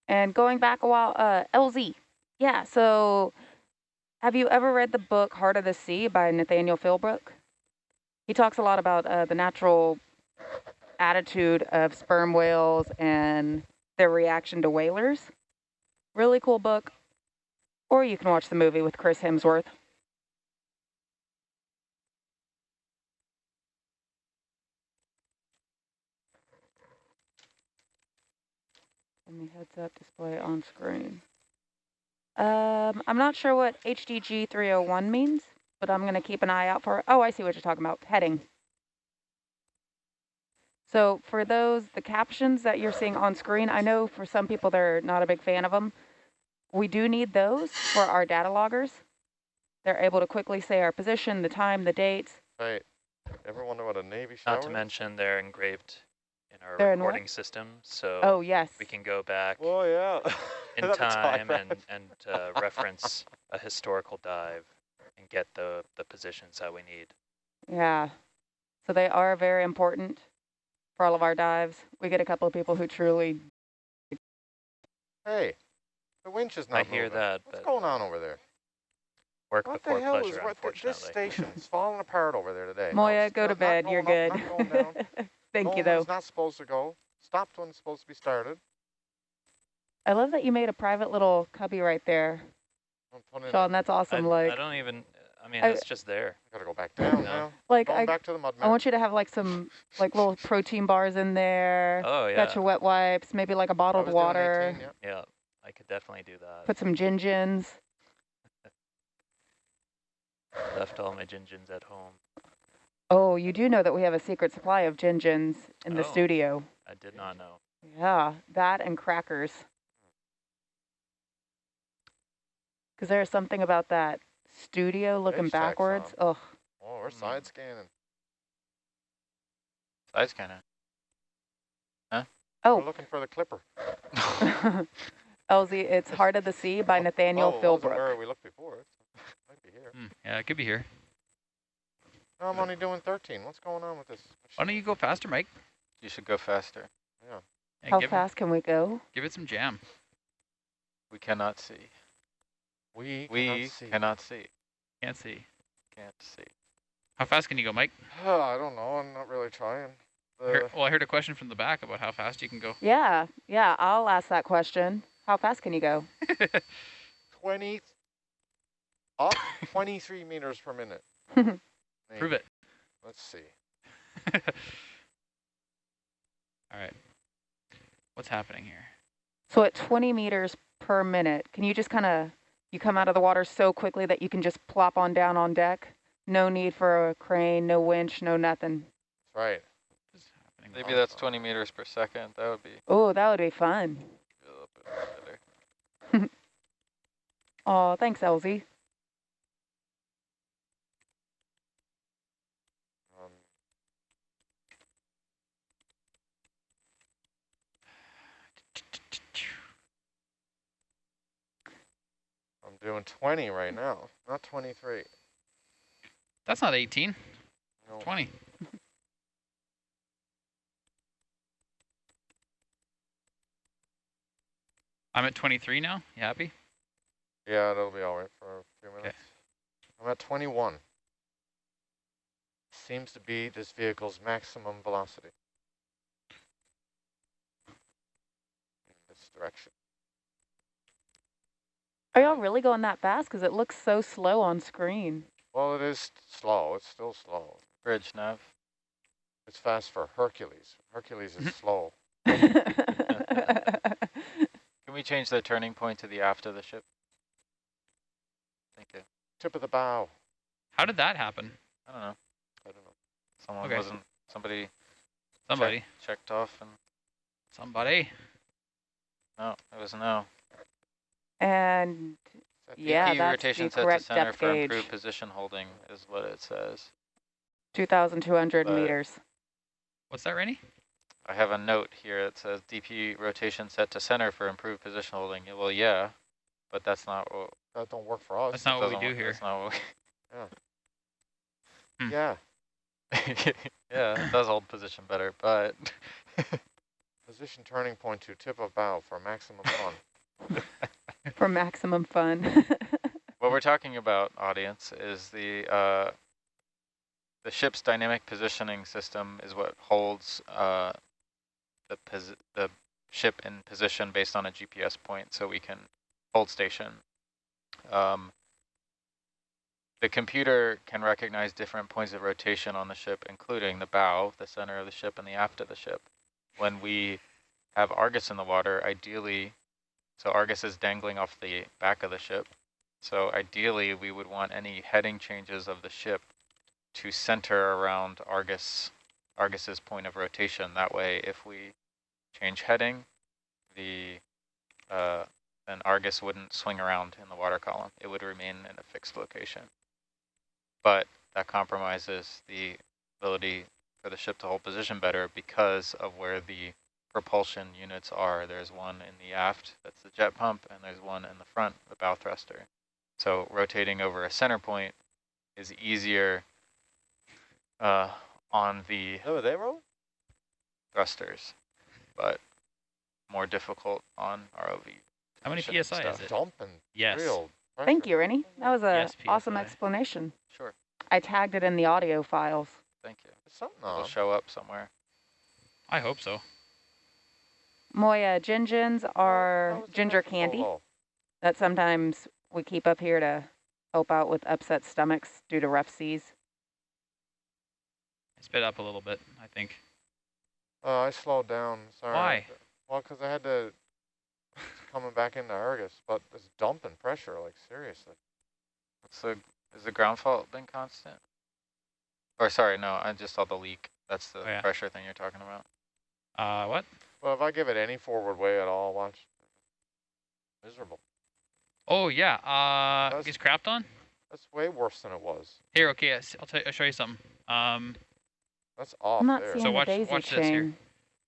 And going back a while, LZ. Yeah, so have you ever read the book Heart of the Sea by Nathaniel Philbrook? He talks a lot about the natural attitude of sperm whales and their reaction to whalers. Really cool book. Or you can watch the movie with Chris Hemsworth. And the heads-up display on screen. I'm not sure what HDG 301 means, but I'm going to keep an eye out for it. Oh, I see what you're talking about, heading. So for those, the captions that you're seeing on screen, I know for some people they're not a big fan of them. We do need those for our data loggers. They're able to quickly say our position, the time, the dates. Right. Ever wonder what a Navy shower Not to is? mention they're engraved in our They're in what? recording system, so Oh, yes. we can go back Oh, yeah. in That's time right. and reference a historical dive and get the positions that we need. Yeah. So they are very important for all of our dives. We get a couple of people who truly... Hey, the winch is not I hear moving. that, What's but going on over there? work What before the hell pleasure, is what this unfortunately. station's falling apart over there today. Moya, it's go to not bed. You're going good. up, not going down. Thank you, Going when though. it's not supposed to go. Stopped when it's supposed to be started. I love that you made a private little cubby right there. I'm putting Sean, that's awesome. I Like, don't even, I mean, I- it's just there. gotta go back down No. now. like Going I back to the mud I want you to have like some like little protein bars in there. Oh, yeah. Got your wet wipes, maybe like a bottled water. 18, yeah. Yeah, I could definitely do that. Put some gin-gins. Left all my gin-gins at home. Oh, you do know that we have a secret supply of gin-gins in the Oh. studio. I did not know. Yeah, that and crackers. Because there's something about that studio looking H-tags backwards. Ugh. Oh, we're side scanning. Side scanner. We're Oh, looking for the clipper. LZ, it's Heart of the Sea by Nathaniel oh, wasn't Philbrook. where we looked before. It might be here. Yeah, it could be here. No, I'm only doing 13. What's going on with this? Why don't you go faster, Mike? You should go faster. Yeah. Yeah, How give fast can we go? give it some jam. We cannot see. We We cannot see. Can't see. Can't see. How fast can you go, Mike? I don't know. I'm not really trying. Well, I heard a question from the back about how fast you can go. Yeah, I'll ask that question. How fast can you go? 20 up 23 meters per minute. Prove it. Let's see. All right. What's happening here? So at 20 meters per minute, can you just kind of, you come out of the water so quickly that you can just plop on down on deck? No need for a crane, no winch, no nothing. That's right. What's happening? Maybe that's 20 meters per second. That would be Oh, that would be fun. a little bit better. Oh, thanks, Elsie. Um, I'm doing 20 right now, not 23. That's not 18. No. 20. I'm at 23 now. You happy? Yeah, that'll be all right for a few minutes. I'm at 21. Seems to be this vehicle's maximum velocity. In this direction. Are y'all really going that fast? Because it looks so slow on screen. Well, it is slow. It's still slow. Bridge nav. It's fast for Hercules. Hercules is slow. Can we change the turning point to the aft of the ship? Thank you. Tip of the bow. How did that happen? I don't know. I don't know. Someone Okay. wasn't. Somebody Somebody. checked off and Somebody. no, it was no. And Is that yeah, DP that's rotation the set to correct center depth for gauge. improved position holding is what it says. 2,200 But- meters. What's that, Rainey? I have a note here that says DP rotation set to center for improved position holding. Well, yeah, but that's not what. That don't work for us. That's not what we doesn't do work- here. That's not what Hmm. Yeah. we, yeah, it does hold position better, but Position turning point to tip of bow for maximum fun. For maximum fun. what we're talking about, audience, is the ship's dynamic positioning system is what holds the ship in position based on a GPS point, so we can hold station. The computer can recognize different points of rotation on the ship, including the bow, the center of the ship, and the aft of the ship. When we have Argus in the water, ideally So Argus is dangling off the back of the ship. So ideally, we would want any heading changes of the ship to center around Argus's point of rotation. That way, if we change heading, then Argus wouldn't swing around in the water column. It would remain in a fixed location. But that compromises the ability for the ship to hold position better because of where the propulsion units are. There's one in the aft, that's the jet pump, and there's one in the front, the bow thruster. So rotating over a center point is easier on the thrusters, but more difficult on ROV. How many tension and PSI is stuff. it? Dumping Yes. real pressure. Thank you, Rennie. That was a Yes, awesome PSI. explanation. Sure, I tagged it in the audio files. thank you. There's something It'll on. show up somewhere. I hope so. Moya, gingins How are was the ginger pressure so candy low? that sometimes we keep up here to help out with upset stomachs due to rough seas. I sped up a little bit, I think. I slowed down. Sorry. Why? Well, because I had to coming back into Argus, but it's dumping pressure, like seriously. Is the ground fault been constant? Or sorry, no, I just saw the leak. That's the Oh, yeah. pressure thing you're talking about. What? Well, if I give it any forward way at all, watch. Miserable. Oh, yeah. That's- Is crapped on? That's way worse than it was. Here, okay, yes, I'll show you something. That's off I'm not there. seeing So the watch daisy this here. chain.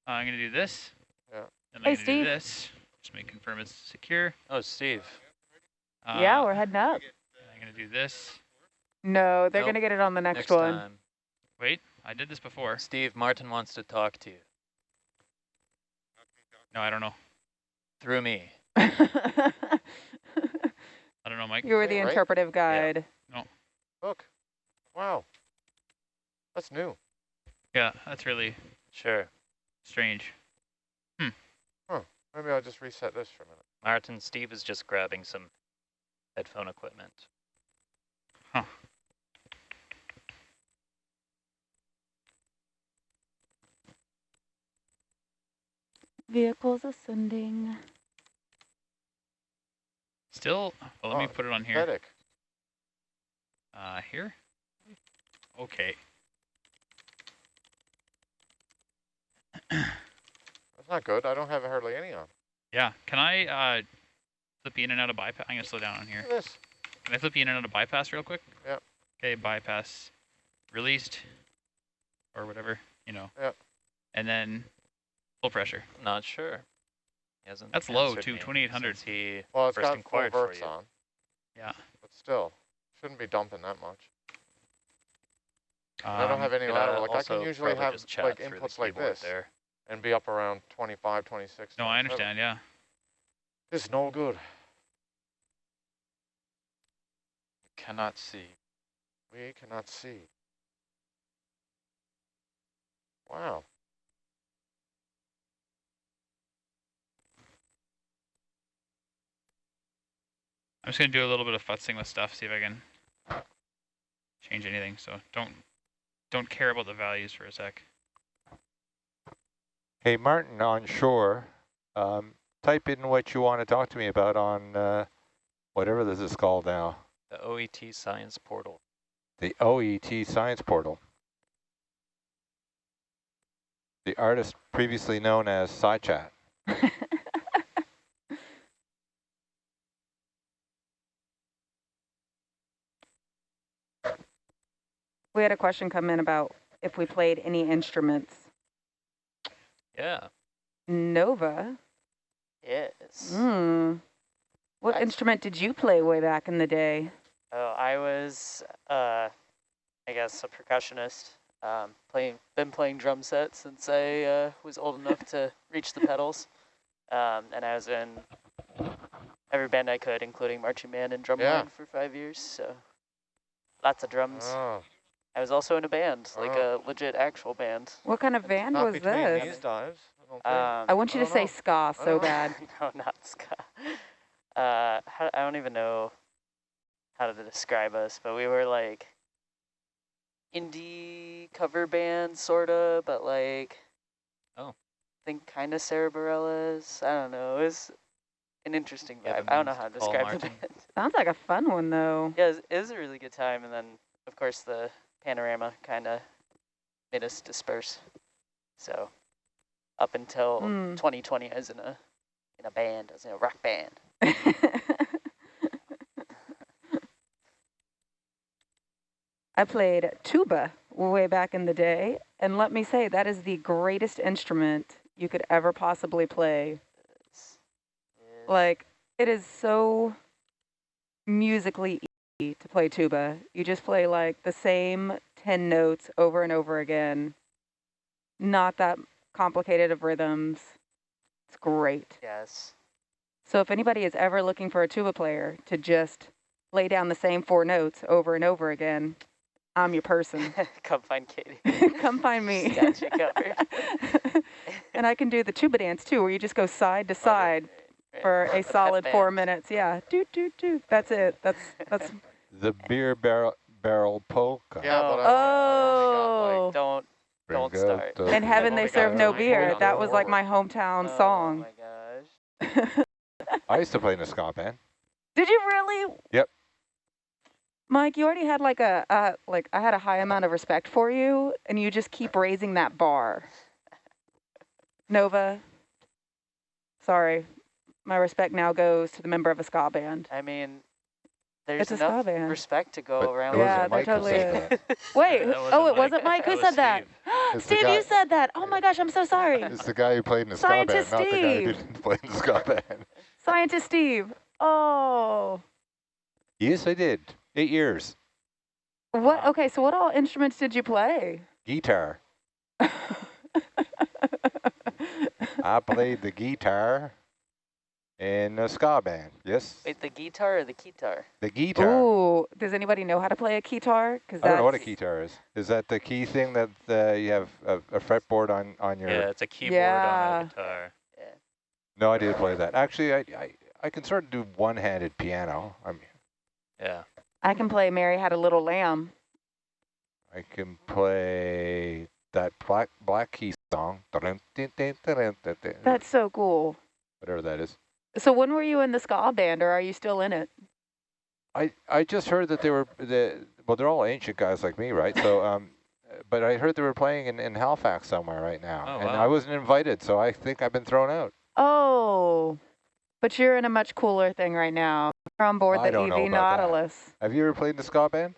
I'm going to do this. Yeah. And Hey, I'm going to do Steve. this. Just make confirm it's secure. Oh, Steve. Yeah, we're heading up. I'm going to do this. No, they're Nope. going to get it on the next one. Time. Wait, I did this before. Steve, Martin wants to talk to you. No, I don't know. Through me. I don't know, Mike. You were the Right? interpretive guide. Look. Wow. That's new. Yeah, that's really Sure. strange. Maybe I'll just reset this for a minute. Martin, Steve is just grabbing some headphone equipment. Huh. Vehicles ascending. Still, well, let me Oh, put it on here. Pathetic. Here? Okay. That's not good. I don't have hardly any on. Yeah, can I flip you in and out of bypass? I'm going to slow down on here. Look at this. Can I flip you in and out of bypass real quick? Yep. Okay, bypass released or whatever, you know. Yep. And then full pressure. Not sure. He hasn't That's low answered too, me 2800. since he Well, it's first got full inquired for verts you. on, Yeah. but still, shouldn't be dumping that much. I don't have any Could, lateral. Like I also can usually probably have just chat like through the inputs like keyboard this there. and be up around 25, 26. No, I 27. understand, yeah. It's no good. Cannot see. We cannot see. Wow. I'm just going to do a little bit of futzing with stuff, see if I can change anything. So don't care about the values for a sec. Hey, Martin, on shore, type in what you want to talk to me about on whatever this is called now. The OET Science Portal. The OET Science Portal. The artist previously known as SciChat. We had a question come in about if we played any instruments. Yeah. Nova? Yes. What That's- instrument did you play way back in the day? Oh, I was, I guess, a percussionist. Been playing drum set since I was old enough to reach the pedals. And I was in every band I could, including marching band and drumline for 5 years. So lots of drums. Oh, I was also in a band, like a legit actual band. What kind of band not was between this? these dives. I don't think. I want you I to don't say know. ska I so don't know. bad. No, not ska. I don't even know how to describe us, but we were like indie cover band, sorta, but like, Oh. I think kind of Sarah Bareilles. I don't know. an interesting Give vibe. him I don't know his how to call, describe the Martin. band. Sounds like a fun one, though. Yeah, it was a really good time. And then, of course, the panorama kind of made us disperse. So up until 2020, I was in a band. I was in a rock band. I played tuba way back in the day, and let me say, that is the greatest instrument you could ever possibly play. Yes. Like, it is so musically easy to play tuba. You just play like the same 10 notes over and over again. Not that complicated of rhythms. It's great. Yes. So if anybody is ever looking for a tuba player to just lay down the same 4 notes over and over again, I'm your person. Come find Katie. Come find me. Got you covered. And I can do the tuba dance too, where you just go side to side for a solid 4 minutes. Yeah, doot, doot, doot. That's it. That's The beer barrel polka. Yeah, but Oh. Don't start. In heaven they serve no beer. That was like my hometown song. Oh my gosh. I used to play in a ska band. Did you really? Yep. Mike, you already had like I had a high amount of respect for you, and you just keep raising that bar. Nova, sorry. My respect now goes to the member of a ska band. I mean, there's It's a ska enough band. respect to go But around. it wasn't Yeah, there Mike who totally said is. that. Wait, That wasn't oh, it Mike. wasn't Mike? Who That said was that? It's the Steve, guy- you said that. Oh my gosh, I'm so sorry. It's the guy who played in the ska band, Scientist not the guy who Steve. didn't play in the ska band. Scientist Steve. Oh. Yes, I did. 8 years. What? Okay, so what all instruments did you play? Guitar. I played the guitar in a ska band. Yes. Wait, the guitar or the keytar? The guitar. Ooh, does anybody know how to play a keytar? Because I don't know what a guitar is. Is that the key thing that you have a fretboard on your... Yeah, it's a keyboard Yeah. on a guitar. No, I did play that. Actually, I can sort of do one-handed piano. I mean, Yeah. I can play Mary Had a Little Lamb. I can play that Black Key song. That's so cool. Whatever that is. So when were you in the ska band, or are you still in it? I just heard that they were well, they're all ancient guys like me, right? So but I heard they were playing in Halifax somewhere right now, Oh, and wow. I wasn't invited, so I think I've been thrown out. Oh, but you're in a much cooler thing right now. You're on board I the don't know EV about that. Nautilus. Have you ever played in the ska band?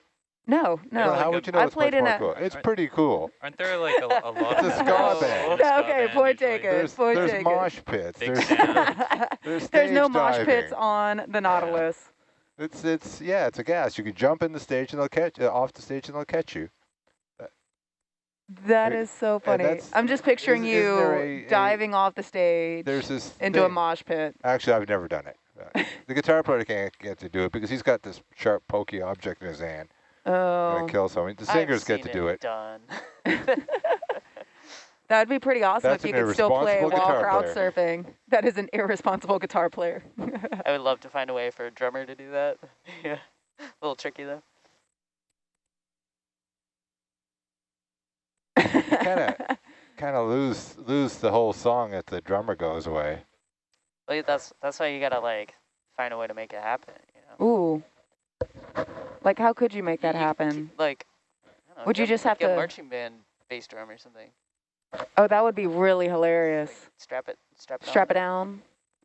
No, no. How would you know I it's played much in more a- cool? It's pretty cool. Aren't there like a lot It's a of ska girls band. in the ska Okay, band point usually? taken. There's taken. mosh pits. Big There's There's no stage mosh diving. pits on the Nautilus. It's a gas. You can jump in the stage and they'll catch off the stage and they'll catch you. That There- is so funny. that's- I'm just picturing isn't you there a- diving off the stage There's this into a thing. mosh pit. Actually, I've never done it. The guitar player can't get to do it because he's got this sharp, pokey object in his hand. Oh, Gonna kill someone. The singers get to do it. Done. that'd be pretty awesome That's if you an could still play irresponsible while guitar crowd player. surfing. That is an irresponsible guitar player. I would love to find a way for a drummer to do that. Yeah, a little tricky though. Kind of lose the whole song if the drummer goes away. Like that's why you gotta like find a way to make it happen. You know. Ooh. Like, how could you make that You happen? keep, like, I don't know, Would you get- just have get to- a marching band bass drum or something? Oh, that would be really hilarious. Strap it Strap it down.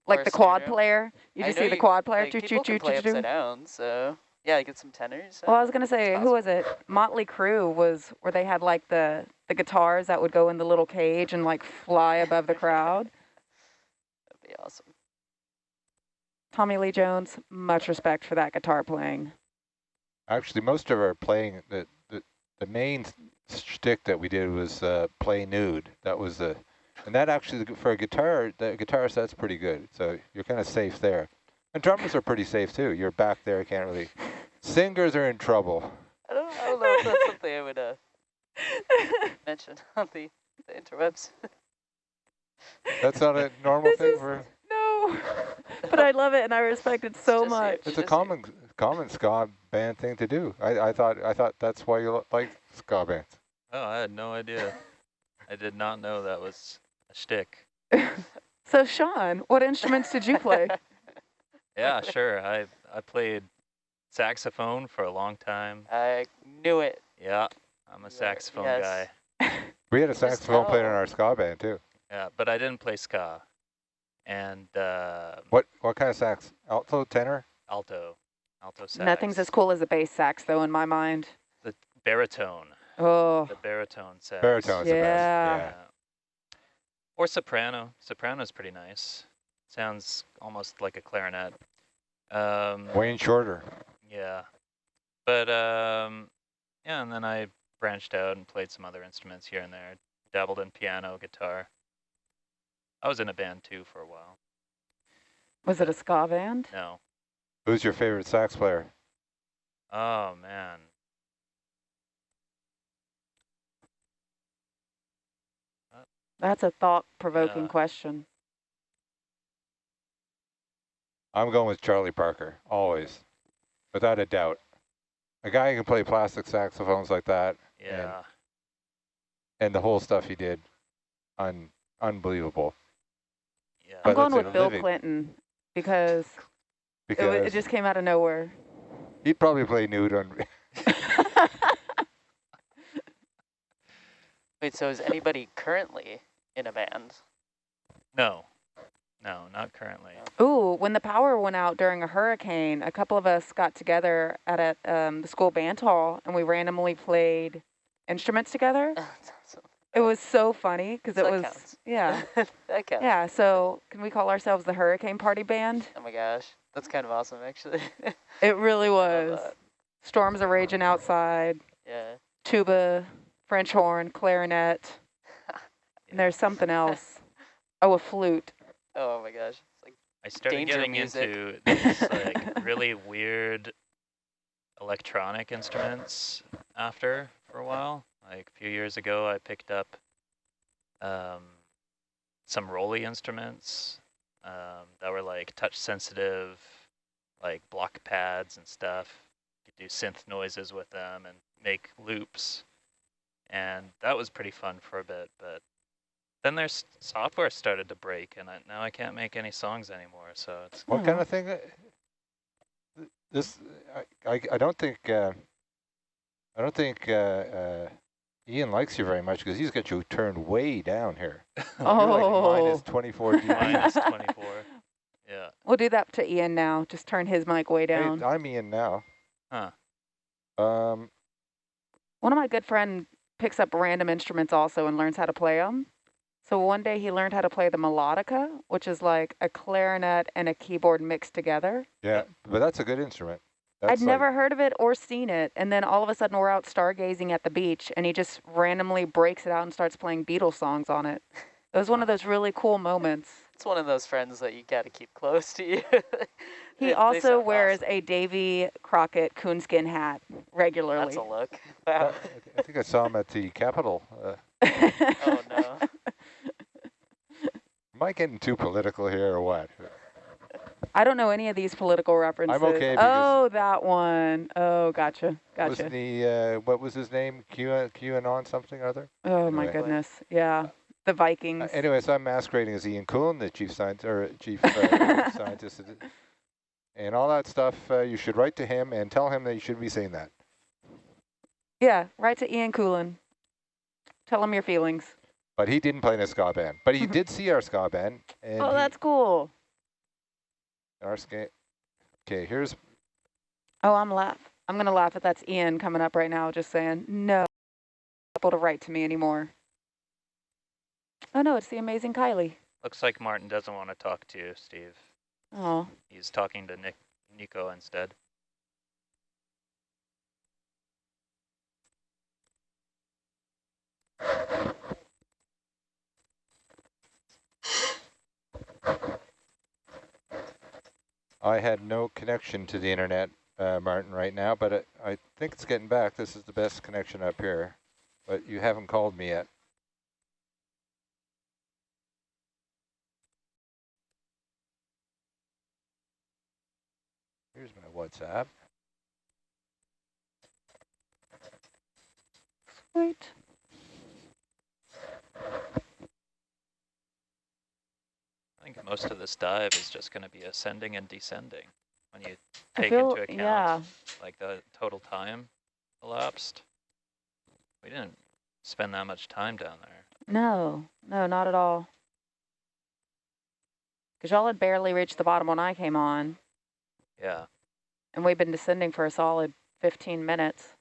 Like Or the a snare quad drum. player. You I just know see the quad player. Like, Choo, people choo, can play choo, choo, upside choo. down, so yeah, get some tenors. Well, I was gonna say, It's who was it? Motley Crue was where they had like the guitars that would go in the little cage and like fly above the crowd. That'd be awesome. Tommy Lee Jones, much respect for that guitar playing. Actually, most of our playing, the main shtick that we did was play nude. That was the, and that actually for a guitar, the guitar set's pretty good. So you're kind of safe there. And drummers are pretty safe too. You're back there, can't really. Singers are in trouble. I don't know if that's something I would mention on the interwebs. That's not a normal This thing is- for. No, but I love it and I respect it so just much. It's a common ska band thing to do. I thought that's why you like ska bands. Oh, I had no idea. I did not know that was a shtick. So Sean, what instruments did you play? Yeah, sure. I played saxophone for a long time. I knew it. Yeah, I'm You a are- saxophone yes. guy. We had a Just saxophone player in tell. our ska band too. Yeah, but I didn't play ska. And What kind of sax? Alto, tenor? alto sax. Nothing's as cool as a bass sax, though, in my mind. The baritone. Oh, The baritone sax. Baritone's the best. Yeah. Yeah. Or soprano. Soprano's pretty nice. Sounds almost like a clarinet. Wayne Shorter. Yeah. But yeah, and then I branched out and played some other instruments here and there. Dabbled in piano, guitar. I was in a band too for a while. was it a ska band? No. Who's your favorite sax player? Oh man. That's a thought-provoking Yeah. question. I'm going with Charlie Parker, always, without a doubt. A guy who can play plastic saxophones like that, Yeah. and the whole stuff he did, unbelievable. Yeah. I'm But going let's with say Bill living- Clinton because Because it just came out of nowhere. he'd probably play nude on. Wait, so is anybody currently in a band? No. No, not currently. Ooh, when the power went out during a hurricane, a couple of us got together at the school band hall, and we randomly played instruments together. That's awesome. It was so funny because So it that was, counts. yeah. That counts. Yeah, so can we call ourselves the Hurricane Party Band? Oh my gosh, that's kind of awesome, actually. It really I love was. that. Storms are raging outside, Yeah. tuba, French horn, clarinet, and there's something else. Oh, a flute. Oh my gosh, it's like I started Danger getting music. into these like really weird electronic instruments after for a while. Like a few years ago, I picked up some Rolly instruments that were like touch sensitive, like block pads and stuff. You could do synth noises with them and make loops. And that was pretty fun for a bit, but then their software started to break, and now I can't make any songs anymore. So it's What kind of thing? This I don't think Ian likes you very much because he's got you turned way down here. Oh. You're like -24 dB. minus 24. Yeah. We'll do that to Ian now. Just turn his mic way Hey, down. I'm Ian now. Huh. One of my good friends picks up random instruments also and learns how to play them. So one day he learned how to play the melodica, which is like a clarinet and a keyboard mixed together. Yeah, but that's a good instrument. That's I'd like- never heard of it or seen it. And then all of a sudden we're out stargazing at the beach and he just randomly breaks it out and starts playing Beatles songs on it. It was one of those really cool moments. it's one of those friends that you gotta keep close to you. He They also sound wears awesome. a Davy Crockett coonskin hat regularly. That's a look. Wow. I think I saw him at the Capitol. Oh no. Am I getting too political here or what? I don't know any of these political references. okay because- Oh, that one. Oh, gotcha. Wasn't he, what was his name? QAnon something or other? Oh, my Anyway. goodness. Yeah. The Vikings. Anyway, so I'm masquerading as Ian Kuhn, the chief scientist, scientist. And all that stuff, you should write to him and tell him that you should be saying that. Yeah, write to Ian Coolin. Tell him your feelings. But he didn't play in a ska band. But he did see our ska band. And Oh, that's cool. our ska. Okay, here's. Oh, I'm going to laugh if that's Ian coming up right now, just saying, no, able to write to me anymore. Oh, no, it's the amazing Kylie. Looks like Martin doesn't want to talk to you, Steve. Oh, He's talking to Nico instead. I had no connection to the internet, Martin, right now, but I think it's getting back. This is the best connection up here. But you haven't called me yet. Here's my WhatsApp. sweet. I think most of this dive is just going to be ascending and descending when you I take feel, into account yeah. like the total time elapsed. We didn't spend that much time down there. No, no, not at all. Because y'all had barely reached the bottom when I came on, Yeah. and we've been descending for a solid 15 minutes.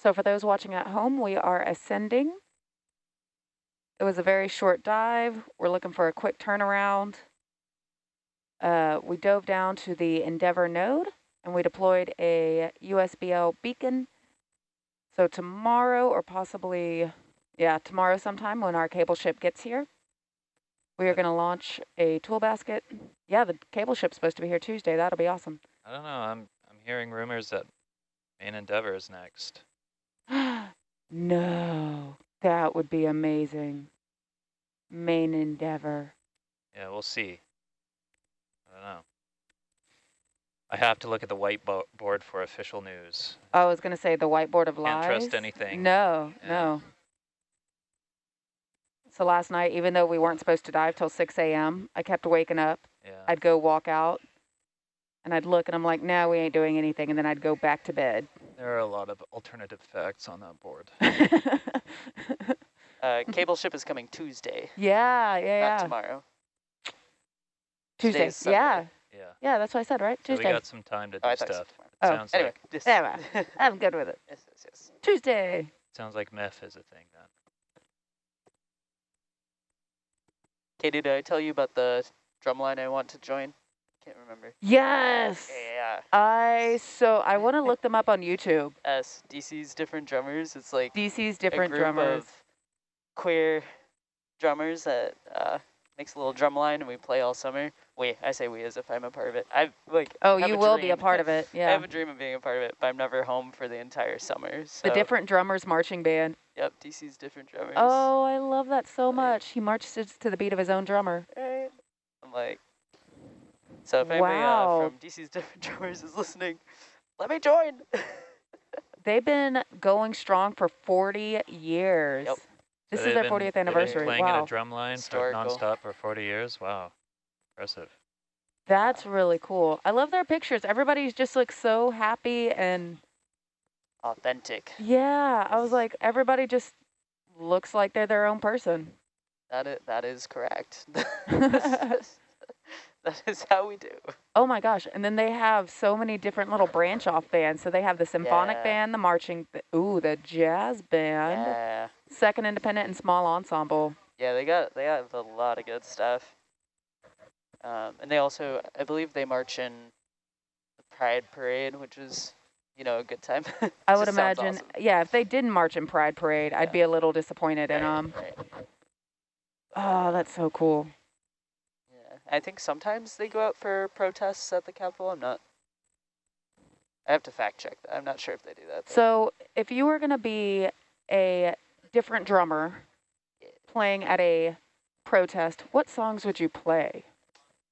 So for those watching at home, we are ascending. It was a very short dive. We're looking for a quick turnaround. We dove down to the Endeavour node and we deployed a USBL beacon. So tomorrow or possibly, yeah, tomorrow sometime when our cable ship gets here, we are going to launch a tool basket. Yeah, the cable ship's supposed to be here Tuesday. That'll be awesome. I don't know. I'm hearing rumors that main Endeavour is next. No, that would be amazing. Main Endeavour. Yeah, we'll see. I don't know. I have to look at the whiteboard for official news. I was going to say the whiteboard of lies. Can't trust anything. No, Yeah. no. So last night, even though we weren't supposed to dive till 6 a.m., I kept waking up. Yeah. I'd go walk out, and I'd look, and I'm like, no, we ain't doing anything, and then I'd go back to bed. There are a lot of alternative facts on that board. Cable ship is coming Tuesday, Yeah, not yeah. tomorrow. Tuesday. Today's Sunday. Yeah, Yeah. yeah, that's what I said, right? So Tuesday. we got some time to Oh, do I thought you said stuff. tomorrow. It Oh, sounds Anyway, like this. Yeah, I'm good with it. Yes, yes, yes. Tuesday. MEF is a thing then. Katie, did I tell you about the drumline I want to join? Can't remember. Yes. Yeah. I want to look them up on YouTube. DC's different drummers. It's like DC's a different group drummers. of queer drummers that makes a little drum line, and we play all summer. I say we as if I'm a part of it. Oh, have you a will be a dream. part of it. I Yeah. have a dream of being a part of it, but I'm never home for the entire summer. So. The different drummers marching band. Yep, DC's different drummers. Oh, I love that so Like- much. He marches to the beat of his own drummer. Right. I'm like, so if anybody Wow. from DC's different drummers is listening, let me join. They've been going strong for 40 years. Yep. This So is they've their been- 40th they've been anniversary. playing Wow. in a drum line for Historical. nonstop for 40 years. Wow. Impressive. That's really cool. I love their pictures. Everybody's just looks so happy and Authentic. yeah, I was like, everybody just looks like they're their own person. That is correct. That is how we do. Oh my gosh. And then they have so many different little branch off bands. So they have the symphonic Yeah. band, the marching, the jazz band, Yeah. second independent and small ensemble. Yeah, they have a lot of good stuff. And they also, I believe they march in the Pride Parade, which is, a good time. I would Just sounds imagine, awesome. yeah, if they didn't march in Pride Parade, I'd Yeah. be a little disappointed in them. Right. Oh, that's so cool. Yeah. I think sometimes they go out for protests at the Capitol. I have to fact check that. I'm not sure if they do that. So if you were going to be a different drummer playing at a protest, what songs would you play?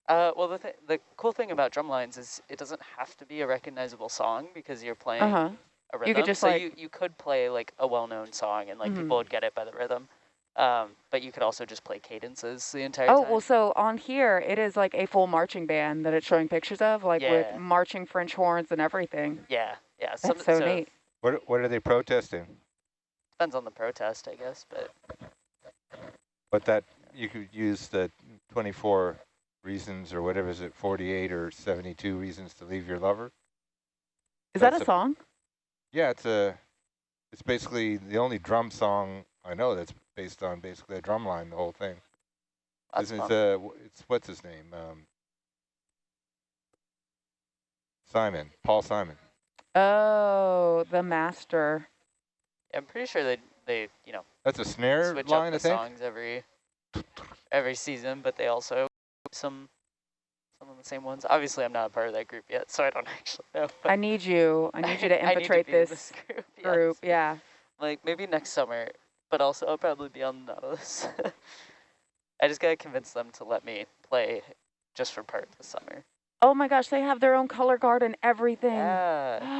Well, the cool thing about drum lines is it doesn't have to be a recognizable song because you're playing Uh-huh. a rhythm. You could just so like- you could play like a well-known song and like Mhm. people would get it by the rhythm. But you could also just play cadences the entire Oh, time. well, so on here, it is like a full marching band that it's showing pictures of, like Yeah. with marching French horns and everything. Yeah. That's so neat. What are they protesting? Depends on the protest, I guess, but But that you could use the 24 reasons or whatever, is it 48 or 72 reasons to leave your lover? Is that That's a song? Yeah, it's basically the only drum song I know that's based on basically a drum line, the whole thing. that's It's, fun. it's what's his name? Simon, Paul Simon. Oh, the master. I'm pretty sure they That's a snare switch line, up the I think. songs every season, but they also some of the same ones. Obviously, I'm not a part of that group yet, so I don't actually know. I need you to I need to infiltrate be in this group. Yes. yeah. Like, maybe next summer, but also I'll probably be on the Nautilus. I just gotta convince them to let me play just for part this summer. Oh my gosh, they have their own color guard and everything. Yeah.